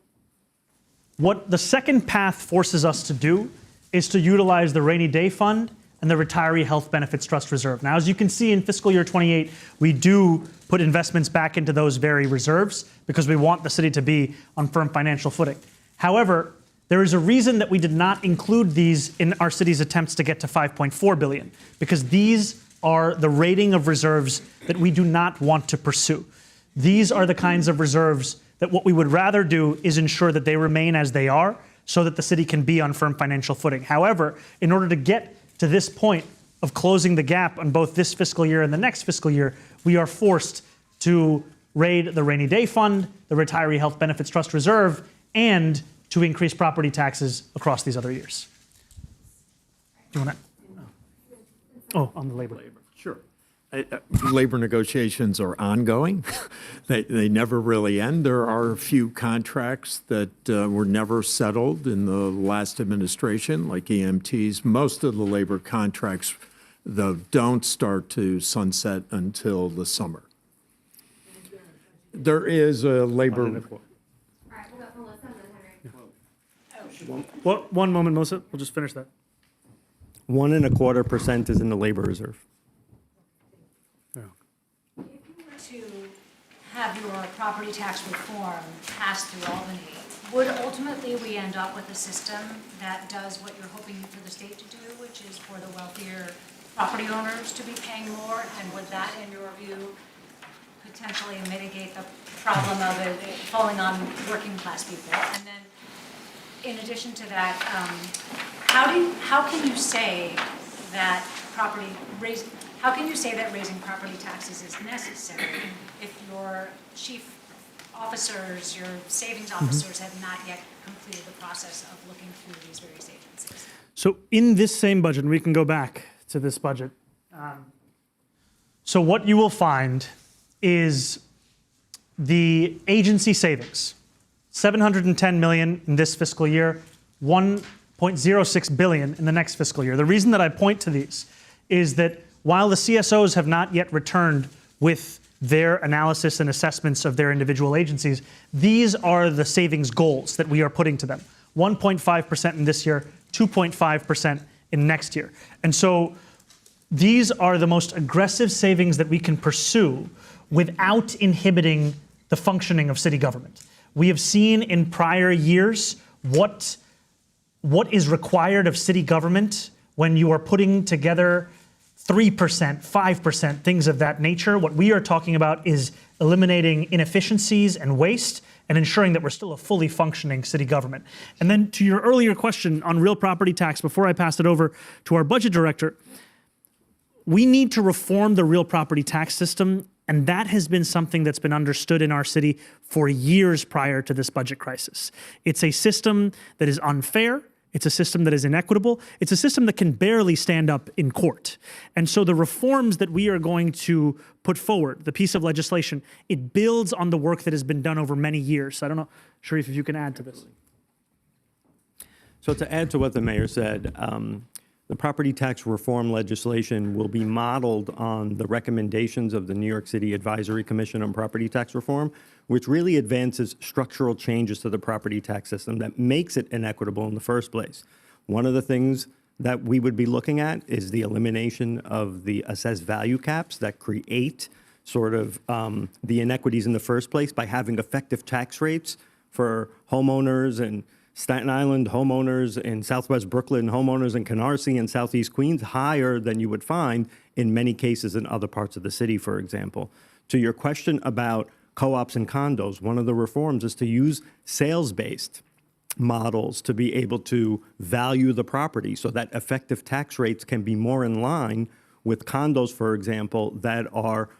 what the second path forces us to do is to utilize the rainy day fund and the retiree health benefits trust reserve. Now, as you can see in fiscal year 28, we do put investments back into those very reserves because we want the city to be on firm financial footing. However, there is a reason that we did not include these in our city's attempts to get to $5.4 billion, because these are the rating of reserves that we do not want to pursue. These are the kinds of reserves that what we would rather do is ensure that they remain as they are so that the city can be on firm financial footing. However, in order to get to this point of closing the gap on both this fiscal year and the next fiscal year, we are forced to raid the rainy day fund, the retiree health benefits trust reserve, and to increase property taxes across these other years. Do you want to? Oh, on the labor. Sure. Labor negotiations are ongoing. They never really end. There are a few contracts that were never settled in the last administration, like EMTs. Most of the labor contracts, though, don't start to sunset until the summer. There is a labor, All right, we'll go Melissa and then Henry. One moment, Melissa. We'll just finish that. 1.25% is in the labor reserve. If you were to have your property tax reform pass through Albany, would ultimately we end up with a system that does what you're hoping for the state to do, which is for the wealthier property owners to be paying more? And would that, in your view, potentially mitigate the problem of it falling on working class people? And then, in addition to that, how can you say that raising property taxes is necessary if your chief officers, your savings officers have not yet completed the process of looking through these various agencies? So in this same budget, and we can go back to this budget. So what you will find is the agency savings, $710 million in this fiscal year, $1.06 billion in the next fiscal year. The reason that I point to these is that while the CSOs have not yet returned with their analysis and assessments of their individual agencies, these are the savings goals that we are putting to them. 1.5% in this year, 2.5% in next year. And so these are the most aggressive savings that we can pursue without inhibiting the functioning of city government. We have seen in prior years what is required of city government when you are putting together 3%, 5%, things of that nature. What we are talking about is eliminating inefficiencies and waste and ensuring that we're still a fully functioning city government. And then to your earlier question on real property tax, before I pass it over to our budget director, we need to reform the real property tax system, and that has been something that's been understood in our city for years prior to this budget crisis. It's a system that is unfair. It's a system that is inequitable. It's a system that can barely stand up in court. And so the reforms that we are going to put forward, the piece of legislation, it builds on the work that has been done over many years. So I don't know, Sharif, if you can add to this. So to add to what the mayor said, the property tax reform legislation will be modeled on the recommendations of the New York City Advisory Commission on Property Tax Reform, which really advances structural changes to the property tax system that makes it inequitable in the first place. One of the things that we would be looking at is the elimination of the assessed value caps that create sort of the inequities in the first place by having effective tax rates for homeowners and Staten Island homeowners in Southwest Brooklyn, homeowners in Canarsie and Southeast Queens, higher than you would find in many cases in other parts of the city, for example. To your question about co-ops and condos, one of the reforms is to use sales-based models to be able to value the property so that effective tax rates can be more in line with condos, for example, that are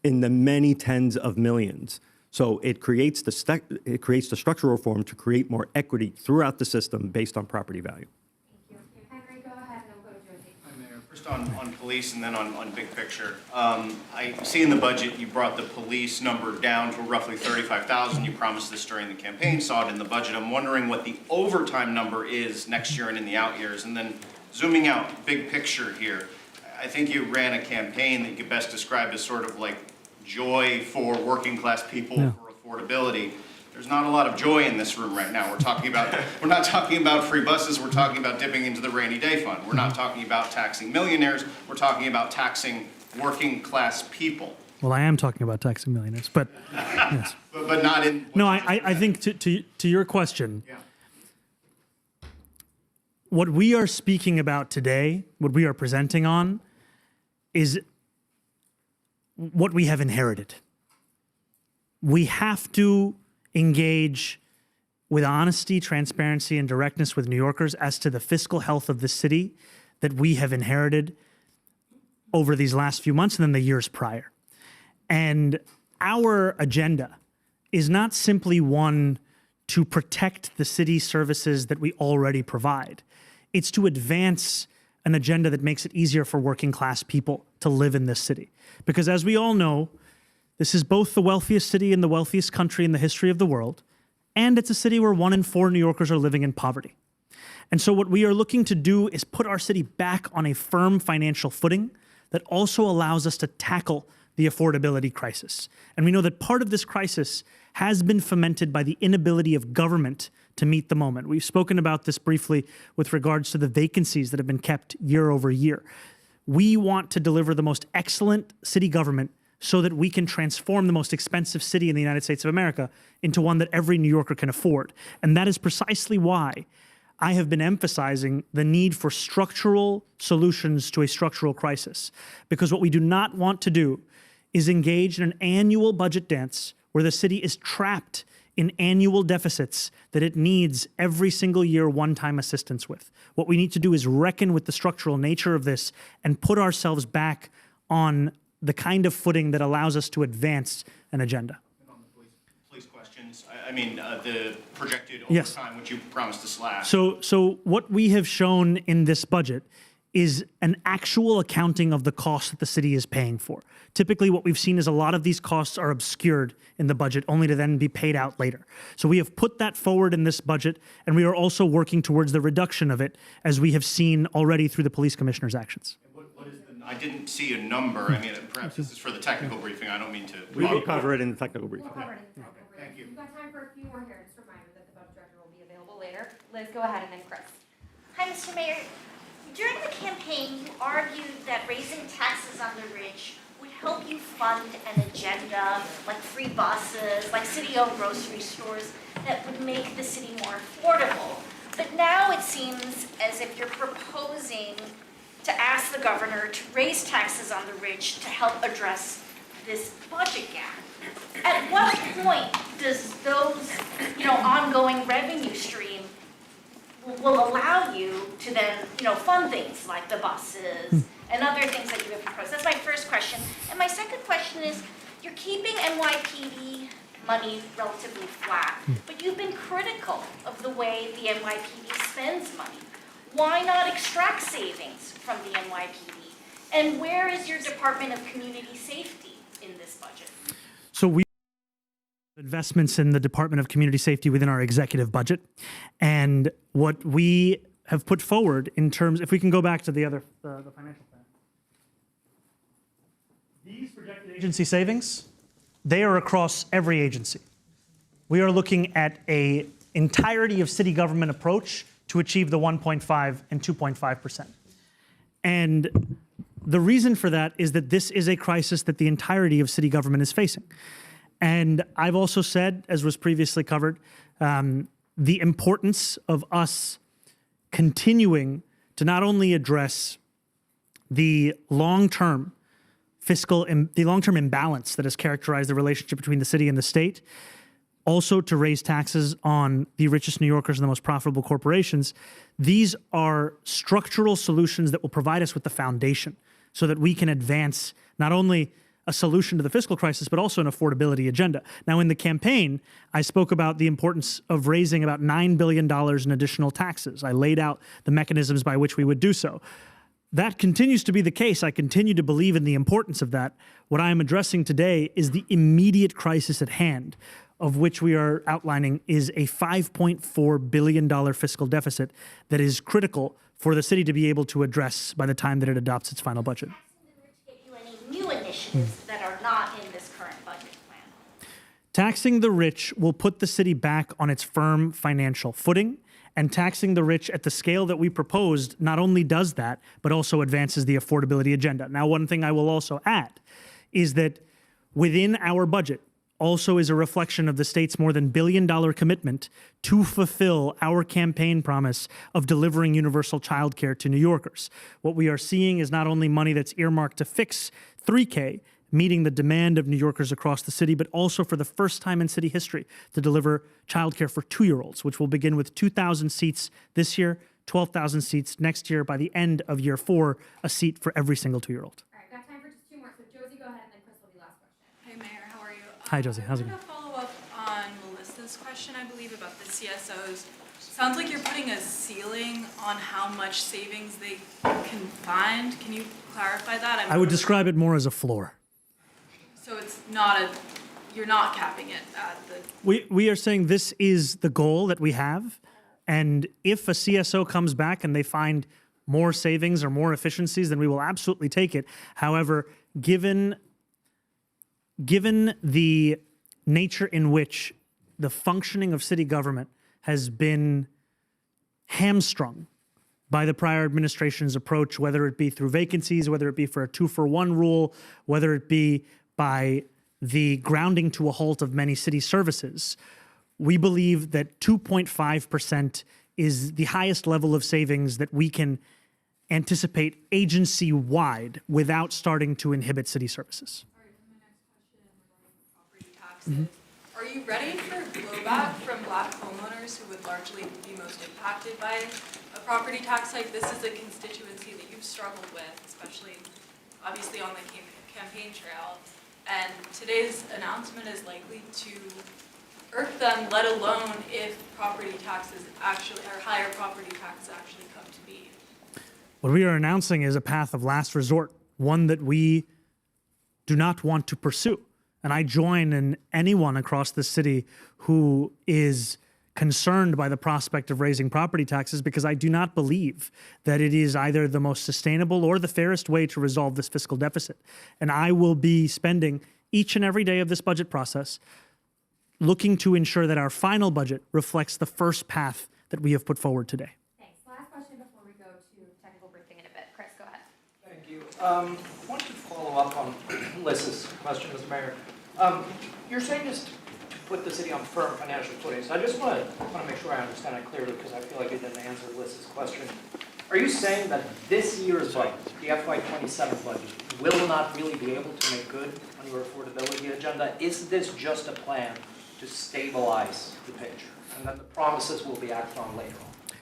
in the many tens of millions. So it creates the structural reform to create more equity throughout the system based on property value. Thank you. Henry, go ahead, and then we'll go to Josie. Hi, Mayor. First on police and then on big picture. I see in the budget you brought the police number down to roughly 35,000. You promised this during the campaign, saw it in the budget. I'm wondering what the overtime number is next year and in the out years. And then zooming out, big picture here. I think you ran a campaign that you could best describe as sort of like joy for working class people, for affordability. There's not a lot of joy in this room right now. We're not talking about free buses, we're talking about dipping into the rainy day fund. We're not talking about taxing millionaires, we're talking about taxing working class people. Well, I am talking about taxing millionaires, but yes. But not in... No, I think to your question, what we are speaking about today, what we are presenting on, is what we have inherited. We have to engage with honesty, transparency, and directness with New Yorkers as to the fiscal health of the city that we have inherited over these last few months and then the years prior. And our agenda is not simply one to protect the city services that we already provide. It's to advance an agenda that makes it easier for working class people to live in this city. Because as we all know, this is both the wealthiest city in the wealthiest country in the history of the world, and it's a city where 1 in 4 New Yorkers are living in poverty. And so what we are looking to do is put our city back on a firm financial footing that also allows us to tackle the affordability crisis. And we know that part of this crisis has been fomented by the inability of government to meet the moment. We've spoken about this briefly with regards to the vacancies that have been kept year over year. We want to deliver the most excellent city government so that we can transform the most expensive city in the United States of America into one that every New Yorker can afford. And that is precisely why I have been emphasizing the need for structural solutions to a structural crisis. Because what we do not want to do is engage in an annual budget dance where the city is trapped in annual deficits that it needs every single year one-time assistance with. What we need to do is reckon with the structural nature of this and put ourselves back on the kind of footing that allows us to advance an agenda. Police questions. I mean, the projected Yes. overtime, which you promised to slash. So what we have shown in this budget is an actual accounting of the cost that the city is paying for. Typically, what we've seen is a lot of these costs are obscured in the budget, only to then be paid out later. So we have put that forward in this budget, and we are also working towards the reduction of it, as we have seen already through the police commissioner's actions. What is I didn't see a number. I mean, perhaps this is for the technical briefing. I don't mean to. We will cover it in the technical briefing. We'll cover it in the technical briefing. Thank you. We've got time for a few more here. Just a reminder that the budget director will be available later. Liz, go ahead, and then Chris. Hi, Mr. Mayor. During the campaign, you argued that raising taxes on the rich would help you fund an agenda like free buses, like city-owned grocery stores that would make the city more affordable. But now it seems as if you're proposing to ask the governor to raise taxes on the rich to help address this budget gap. At what point does those, ongoing revenue stream will allow you to then, fund things like the buses and other things that you have proposed? That's my first question. And my second question is, you're keeping NYPD money relatively flat, but you've been critical of the way the NYPD spends money. Why not extract savings from the NYPD? And where is your Department of Community Safety in this budget? So we investments in the Department of Community Safety within our executive budget. And what we have put forward in terms, if we can go back to the other, the financial plan. These projected agency savings, they are across every agency. We are looking at an entirety of city government approach to achieve the 1.5 and 2.5%. And the reason for that is that this is a crisis that the entirety of city government is facing. And I've also said, as was previously covered, the importance of us continuing to not only address the long-term the long-term imbalance that has characterized the relationship between the city and the state, also to raise taxes on the richest New Yorkers and the most profitable corporations. These are structural solutions that will provide us with the foundation so that we can advance not only a solution to the fiscal crisis, but also an affordability agenda. Now, in the campaign, I spoke about the importance of raising about $9 billion in additional taxes. I laid out the mechanisms by which we would do so. That continues to be the case. I continue to believe in the importance of that. What I am addressing today is the immediate crisis at hand, of which we are outlining is a $5.4 billion fiscal deficit that is critical for the city to be able to address by the time that it adopts its final budget. Get you any new initiatives that are not in this current budget plan? Taxing the rich will put the city back on its firm financial footing, and taxing the rich at the scale that we proposed not only does that, but also advances the affordability agenda. Now, one thing I will also add is that within our budget also is a reflection of the state's more than $1 billion commitment to fulfill our campaign promise of delivering universal childcare to New Yorkers. What we are seeing is not only money that's earmarked to fix 3K, meeting the demand of New Yorkers across the city, but also for the first time in city history to deliver childcare for 2-year-olds, which will begin with 2,000 seats this year, 12,000 seats next year. By the end of year 4, a seat for every single 2-year-old. All right, got time for just 2 more. So Josie, go ahead, and then Chris will be last question. Hey, Mayor, how are you? Hi, Josie. How's it going? I'm going to follow up on Melissa's question, I believe, about the CSOs. Sounds like you're putting a ceiling on how much savings they can find. Can you clarify that? I would describe it more as a floor. So it's not you're not capping it at the... We are saying this is the goal that we have, and if a CSO comes back and they find more savings or more efficiencies, then we will absolutely take it. However, given given the nature in which the functioning of city government has been hamstrung by the prior administration's approach, whether it be through vacancies, whether it be for a 2-for-1 rule, whether it be by the grounding to a halt of many city services, we believe that 2.5% is the highest level of savings that we can anticipate agency-wide without starting to inhibit city services. Are you ready for blowback from Black homeowners who would largely be most impacted by a property tax hike? This is a constituency that you've struggled with, especially obviously on the campaign trail. And today's announcement is likely to irk them, let alone if property taxes actually, or higher property taxes actually come to be. What we are announcing is a path of last resort, one that we do not want to pursue. And I join in anyone across the city who is concerned by the prospect of raising property taxes, because I do not believe that it is either the most sustainable or the fairest way to resolve this fiscal deficit. And I will be spending each and every day of this budget process looking to ensure that our final budget reflects the first path that we have put forward today. Thanks. Last question before we go to technical briefing in a bit. Chris, go ahead. Thank you. I wanted to follow up on Liz's question, Mr. Mayor. You're saying just to put the city on firm financial footing. So I just want to make sure I understand it clearly, because I feel like you didn't answer Liz's question. Are you saying that this year's budget, the FY27 budget, will not really be able to make good on your affordability agenda? Is this just a plan to stabilize the picture, and that the promises will be acted on later on?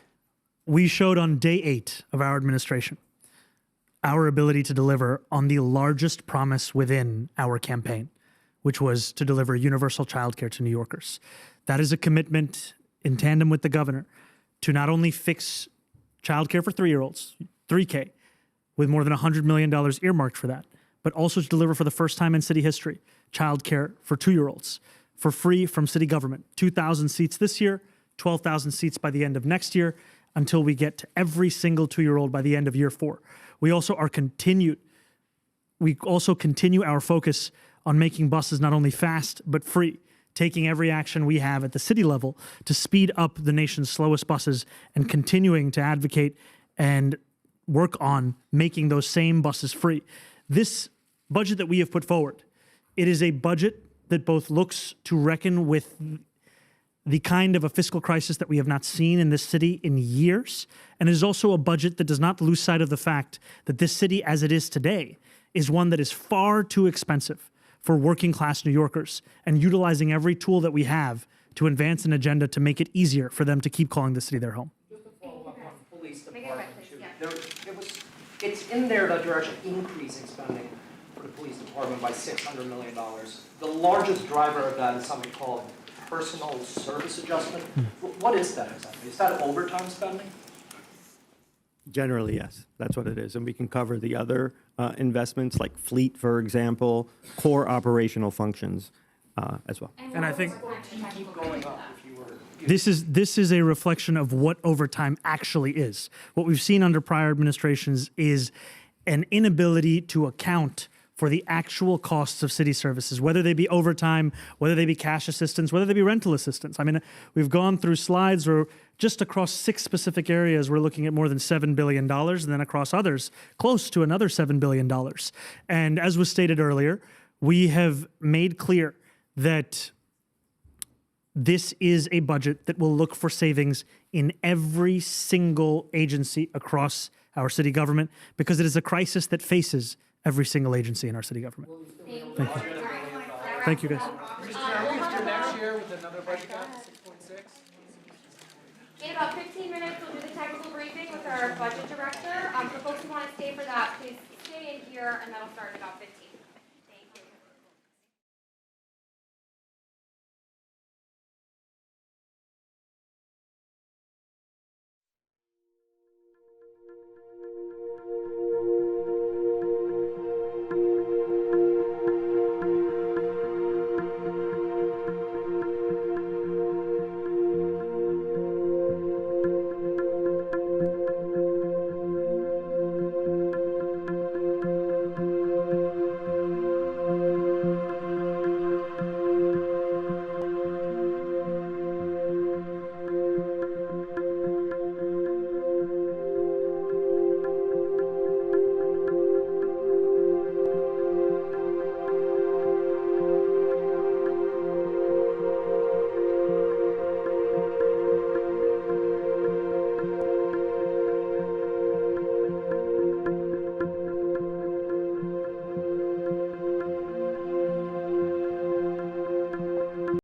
We showed on day 8 of our administration our ability to deliver on the largest promise within our campaign, which was to deliver universal childcare to New Yorkers. That is a commitment in tandem with the governor to not only fix childcare for 3-year-olds, 3K, with more than $100 million earmarked for that, but also to deliver for the first time in city history, childcare for 2-year-olds for free from city government. 2,000 seats this year, 12,000 seats by the end of next year, until we get to every single 2-year-old by the end of year 4. We also continue our focus on making buses not only fast, but free, taking every action we have at the city level to speed up the nation's slowest buses and continuing to advocate and work on making those same buses free. This budget that we have put forward, it is a budget that both looks to reckon with the kind of a fiscal crisis that we have not seen in this city in years, and is also a budget that does not lose sight of the fact that this city as it is today is one that is far too expensive for working class New Yorkers, and utilizing every tool that we have to advance an agenda to make it easier for them to keep calling the city their home. Just to follow up on police department too. It's in there that you're actually increasing spending for the police department by $600 million. The largest driver of that is something called personal service adjustment. What is that exactly? Is that overtime spending? Generally, yes, that's what it is. And we can cover the other investments like fleet, for example, core operational functions as well. And I think Keep going up if you were. this is a reflection of what overtime actually is. What we've seen under prior administrations is an inability to account for the actual costs of city services, whether they be overtime, whether they be cash assistance, whether they be rental assistance. I mean, we've gone through slides where just across 6 specific areas, we're looking at more than $7 billion, and then across others, close to another $7 billion. And as was stated earlier, we have made clear that this is a budget that will look for savings in every single agency across our city government, because it is a crisis that faces every single agency in our city government. Thank you. Thank you, guys. Next year with another budget cut, 6.6. In about 15 minutes, we'll do the technical briefing with our budget director. For folks who want to stay for that, please stay in here, and that'll start in about 15 minutes.